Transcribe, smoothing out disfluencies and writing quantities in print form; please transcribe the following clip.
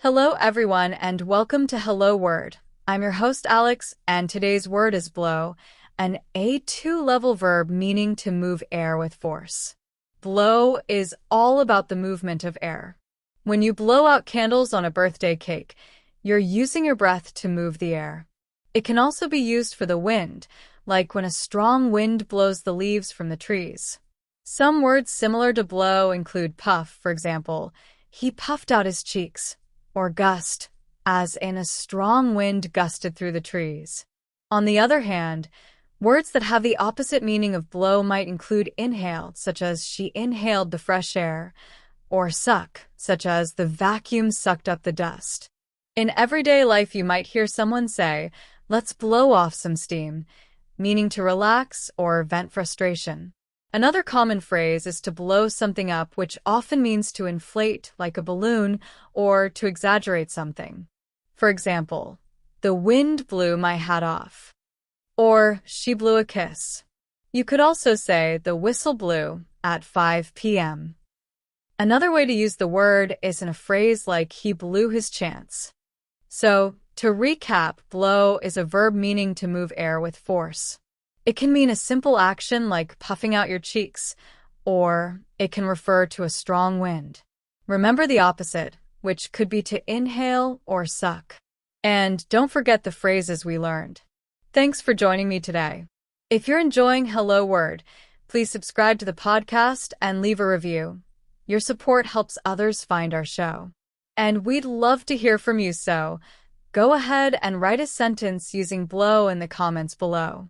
Hello everyone and welcome to Hello Word. I'm your host Alex and today's word is blow, an A2 level verb meaning to move air with force. Blow is all about the movement of air. When you blow out candles on a birthday cake, you're using your breath to move the air. It can also be used for the wind, like when a strong wind blows the leaves from the trees. Some words similar to blow include puff, for example, he puffed out his cheeks, or gust, as in a strong wind gusted through the trees. On the other hand, words that have the opposite meaning of blow might include inhale, such as she inhaled the fresh air, or suck, such as the vacuum sucked up the dust. In everyday life, you might hear someone say, "Let's blow off some steam," meaning to relax or vent frustration. Another common phrase is to blow something up, which often means to inflate, like a balloon, or to exaggerate something. For example, the wind blew my hat off, or she blew a kiss. You could also say the whistle blew at 5 p.m. Another way to use the word is in a phrase like he blew his chance. So, to recap, blow is a verb meaning to move air with force. It can mean a simple action like puffing out your cheeks, or it can refer to a strong wind. Remember the opposite, which could be to inhale or suck. And don't forget the phrases we learned. Thanks for joining me today. If you're enjoying Hello Word, please subscribe to the podcast and leave a review. Your support helps others find our show. And we'd love to hear from you, so go ahead and write a sentence using blow in the comments below.